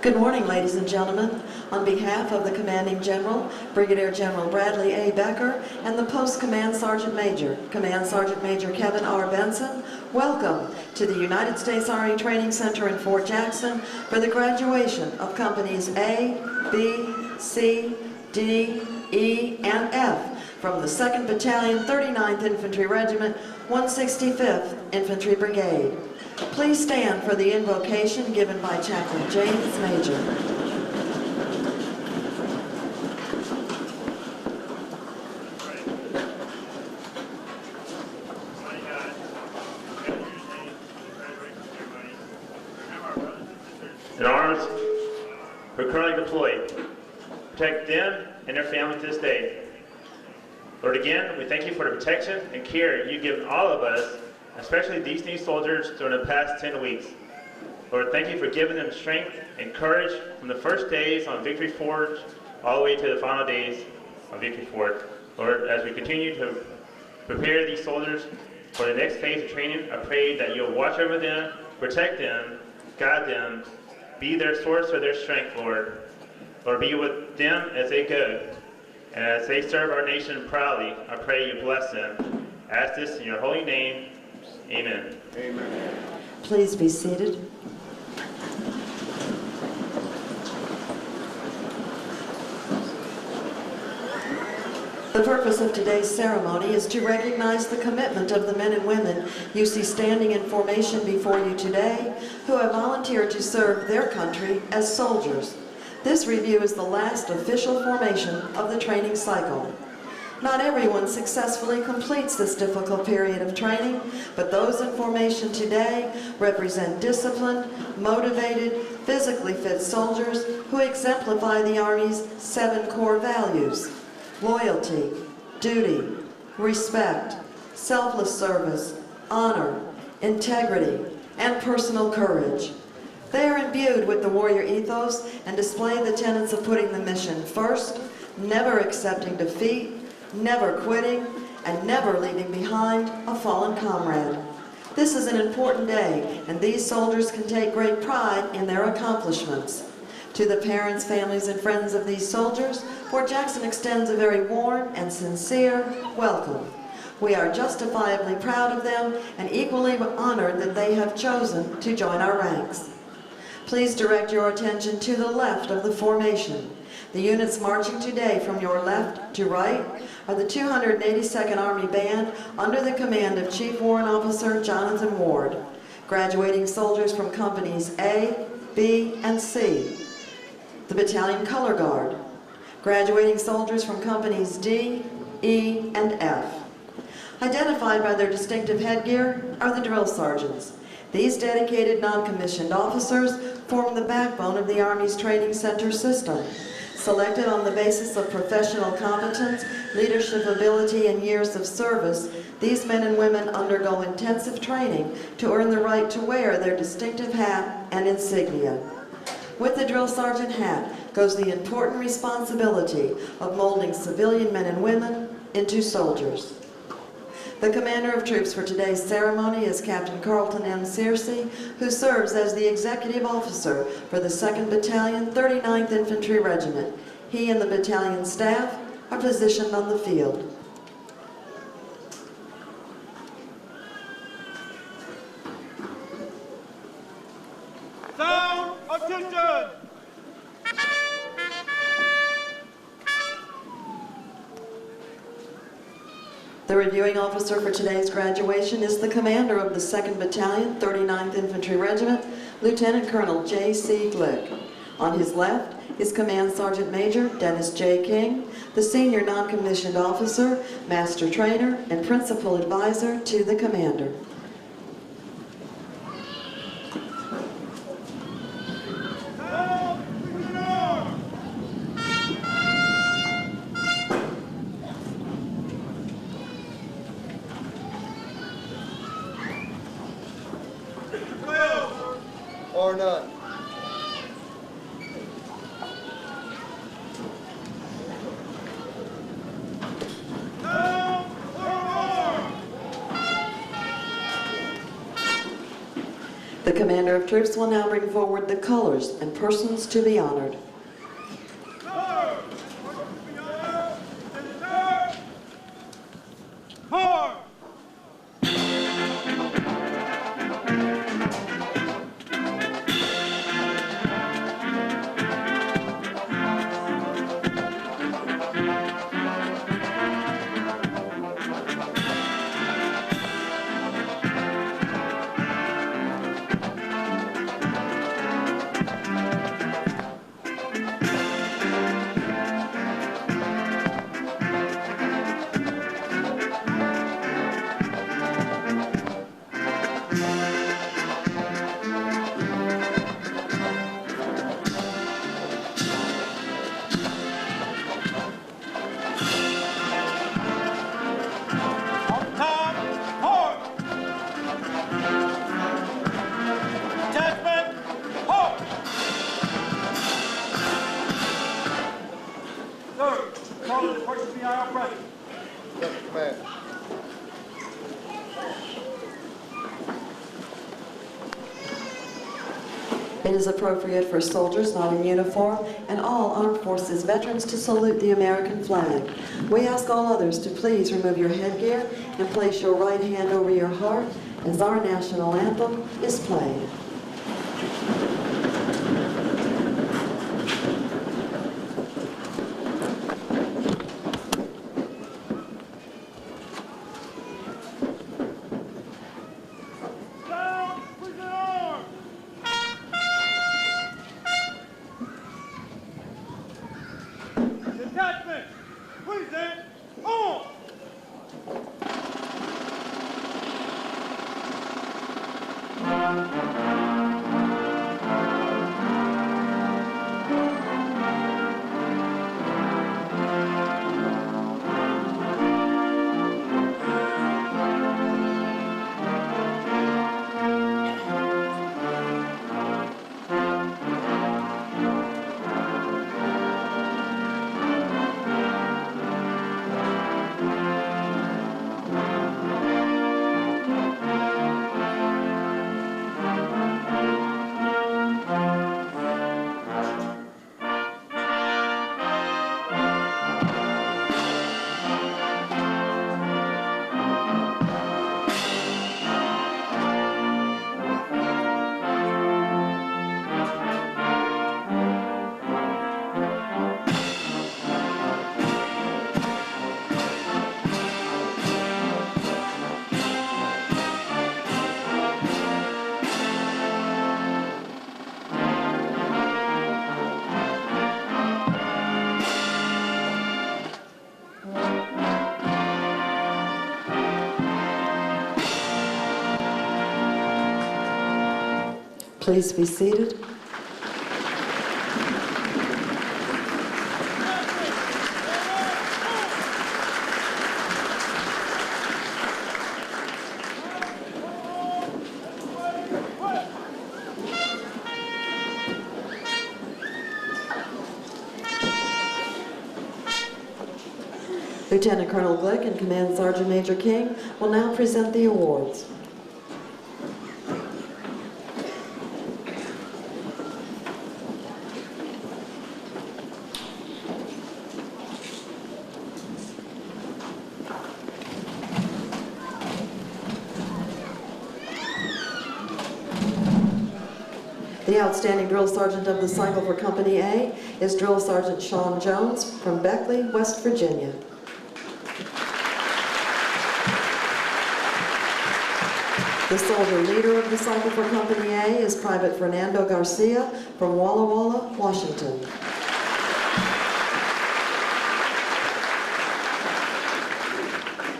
Good morning, ladies and gentlemen. On behalf of the Commanding General, Brigadier General Bradley A. Becker, and the Post Command Sergeant Major, Command Sergeant Major Kevin R. Benson, welcome to the United States Army Training Center in Fort Jackson for the graduation of Companies A, B, C, D, E, and F from the 2nd Battalion, 39th Infantry Regiment, 165th Infantry Brigade. Please stand for the invocation given by Chaplain James Major. In arms, who are currently deployed, protect them and their families this day. Lord, again, we thank you for the protection and care you've given all of us, especially these new soldiers during the past 10 weeks. Lord, thank you for giving them strength and courage from the first days on Victory Forge all the way to the final days on Victory Fort. Lord, as we continue to prepare these soldiers for the next phase of training, I pray that you'll watch over them, protect them, guide them, be their source of their strength, Lord. Lord, be with them as they go. And as they serve our nation proudly, I pray you bless them. I ask this in your holy name. Amen. Amen. Please be seated. The purpose of today's ceremony is to recognize the commitment of the men and women you see standing in formation before you today who have volunteered to serve their country as soldiers. This review is the last official formation of the training cycle. Not everyone successfully completes this difficult period of training, but those in formation today represent disciplined, motivated, physically fit soldiers who exemplify the Army's 7 core values: loyalty, duty, respect, selfless service, honor, integrity, and personal courage. They are imbued with the warrior ethos and display the tenets of putting the mission first, never accepting defeat, never quitting, and never leaving behind a fallen comrade. This is an important day, and these soldiers can take great pride in their accomplishments. To the parents, families, and friends of these soldiers, Fort Jackson extends a very warm and sincere welcome. We are justifiably proud of them and equally honored that they have chosen to join our ranks. Please direct your attention to the left of the formation. The units marching today from your left to right are the 282nd Army Band under the command of Chief Warrant Officer Jonathan Ward. Graduating soldiers from Companies A, B, and C. The Battalion Color Guard. Graduating soldiers from Companies D, E, and F. Identified by their distinctive headgear are the drill sergeants. These dedicated non-commissioned officers form the backbone of the Army's training center system. Selected on the basis of professional competence, leadership ability, and years of service, these men and women undergo intensive training to earn the right to wear their distinctive hat and insignia. With the drill sergeant hat goes the important responsibility of molding civilian men and women into soldiers. The commander of troops for today's ceremony is Captain Carlton M. Searcy, who serves as the executive officer for the 2nd Battalion, 39th Infantry Regiment. He and the battalion staff are positioned on the field. Sound attention! The reviewing officer for today's graduation is the commander of the 2nd Battalion, 39th Infantry Regiment, Lieutenant Colonel J.C. Glick. On his left is Command Sergeant Major Dennis J. King, the senior non-commissioned officer, master trainer, and principal advisor to the commander. Or none. The Commander of Troops will now bring forward the colors and persons to be honored. It is appropriate for soldiers not in uniform and all armed forces veterans to salute the American flag. We ask all others to please remove your headgear and place your right hand over your heart as our national anthem is played. Please be seated. Lieutenant Colonel Glick and Command Sergeant Major King will now present the awards. The outstanding drill sergeant of the cycle for Company A is Drill Sergeant Sean Jones from Beckley, West Virginia. The soldier leader of the cycle for Company A is Private Fernando Garcia from Walla Walla, Washington.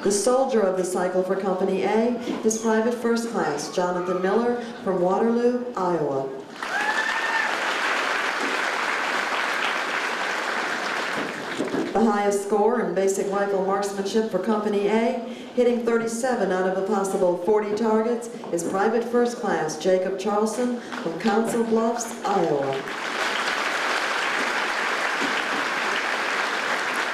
The soldier of the cycle for Company A is Private First Class Jonathan Miller from Waterloo, Iowa. The highest score in basic rifle marksmanship for Company A, hitting 37 out of a possible 40 targets, is Private First Class Jacob Charlson from Council Bluffs, Iowa.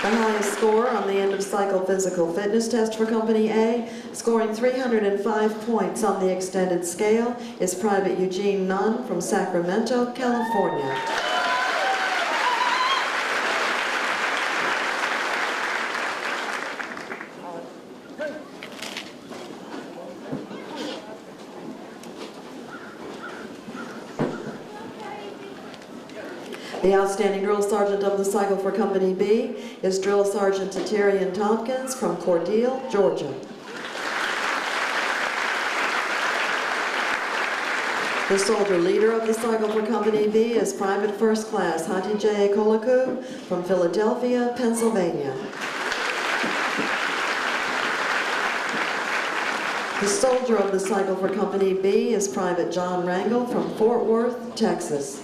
The highest score on the end of cycle physical fitness test for Company A, scoring 305 points on the extended scale, is Private Eugene Nunn from Sacramento, California. The outstanding drill sergeant of the cycle for Company B is Drill Sergeant Tatarian Tompkins from Cordele, Georgia. The soldier leader of the cycle for Company B is Private First Class Hatije Kolaku from Philadelphia, Pennsylvania. The soldier of the cycle for Company B is Private John Rangel from Fort Worth, Texas.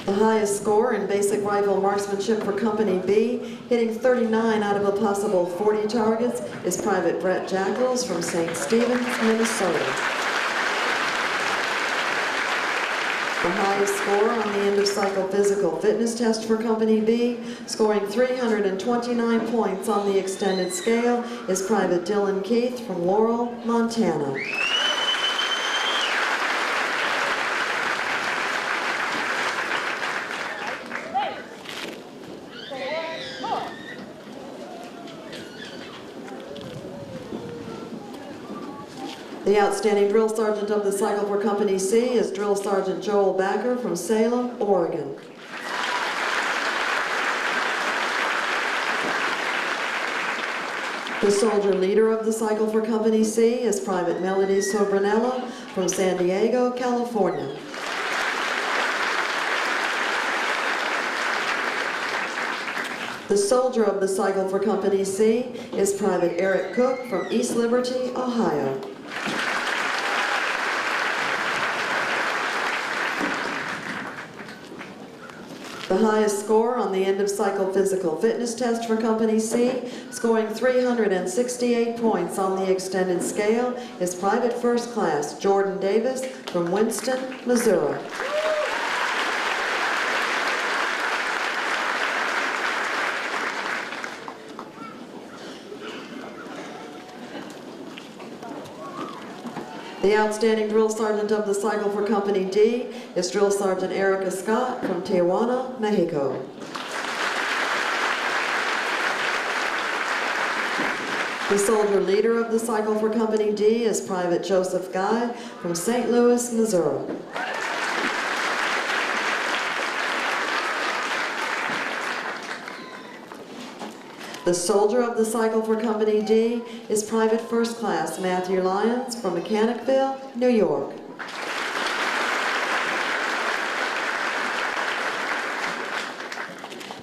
The highest score in basic rifle marksmanship for Company B, hitting 39 out of a possible 40 targets, is Private Brett Jackals from St. Stephen, Minnesota. The highest score on the end of cycle physical fitness test for Company B, scoring 329 points on the extended scale, is Private Dylan Keith from Laurel, Montana. The outstanding drill sergeant of the cycle for Company C is Drill Sergeant Joel Backer from Salem, Oregon. The soldier leader of the cycle for Company C is Private Melody Sobranello from San Diego, California. The soldier of the cycle for Company C is Private Eric Cook from East Liberty, Ohio. The highest score on the end of cycle physical fitness test for Company C, scoring 368 points on the extended scale, is Private First Class Jordan Davis from Winston, Missouri. The outstanding drill sergeant of the cycle for Company D is Drill Sergeant Erica Scott from Tijuana, Mexico. The soldier leader of the cycle for Company D is Private Joseph Guy from St. Louis, Missouri. The soldier of the cycle for Company D is Private First Class Matthew Lyons from Mechanicville, New York.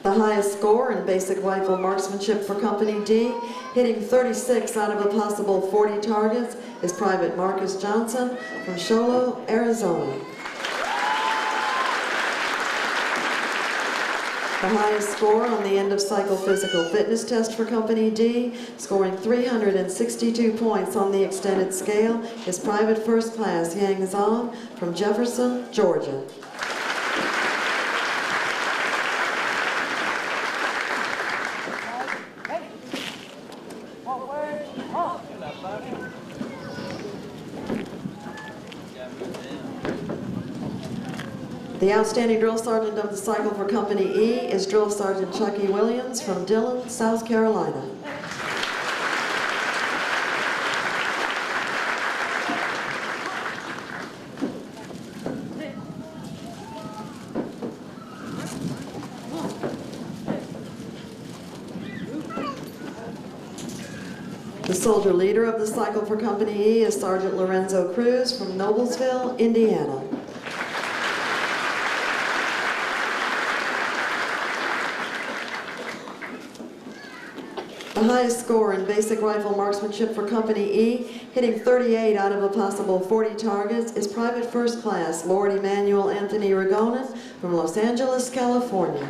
The highest score in basic rifle marksmanship for Company D, hitting 36 out of a possible 40 targets, is Private Marcus Johnson from Sholo, Arizona. The highest score on the end of cycle physical fitness test for Company D, scoring 362 points on the extended scale, is Private First Class Yang Zong from Jefferson, Georgia. The outstanding drill sergeant of the cycle for Company E is Drill Sergeant Chucky Williams from Dillon, South Carolina. The soldier leader of the cycle for Company E is Sergeant Lorenzo Cruz from Noblesville, Indiana. The highest score in basic rifle marksmanship for Company E, hitting 38 out of a possible 40 targets, is Private First Class Lord Emmanuel Anthony Ragonen from Los Angeles, California.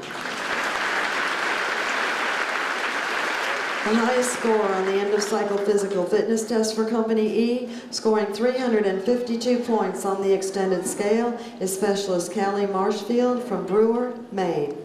The highest score on the end of cycle physical fitness test for Company E, scoring 352 points on the extended scale, is Specialist Callie Marshfield from Brewer, Maine.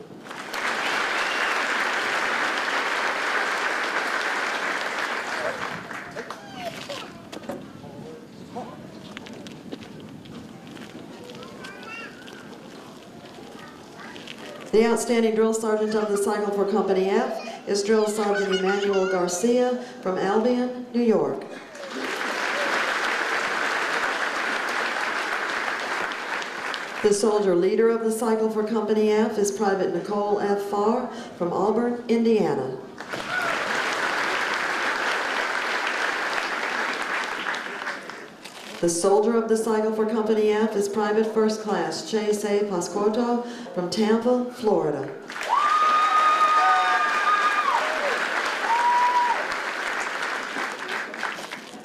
The outstanding drill sergeant of the cycle for Company F is Drill Sergeant Emmanuel Garcia from Albion, New York. The soldier leader of the cycle for Company F is Private Nicole F. Farr from Auburn, Indiana. The soldier of the cycle for Company F is Private First Class Chase A. Pasquoto from Tampa, Florida.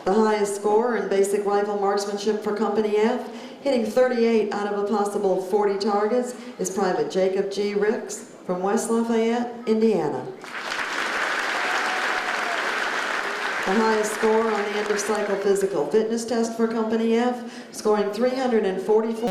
The highest score in basic rifle marksmanship for Company F, hitting 38 out of a possible 40 targets, is Private Jacob G. Ricks from West Lafayette, Indiana. The highest score on the end of cycle physical fitness test for Company F, scoring 344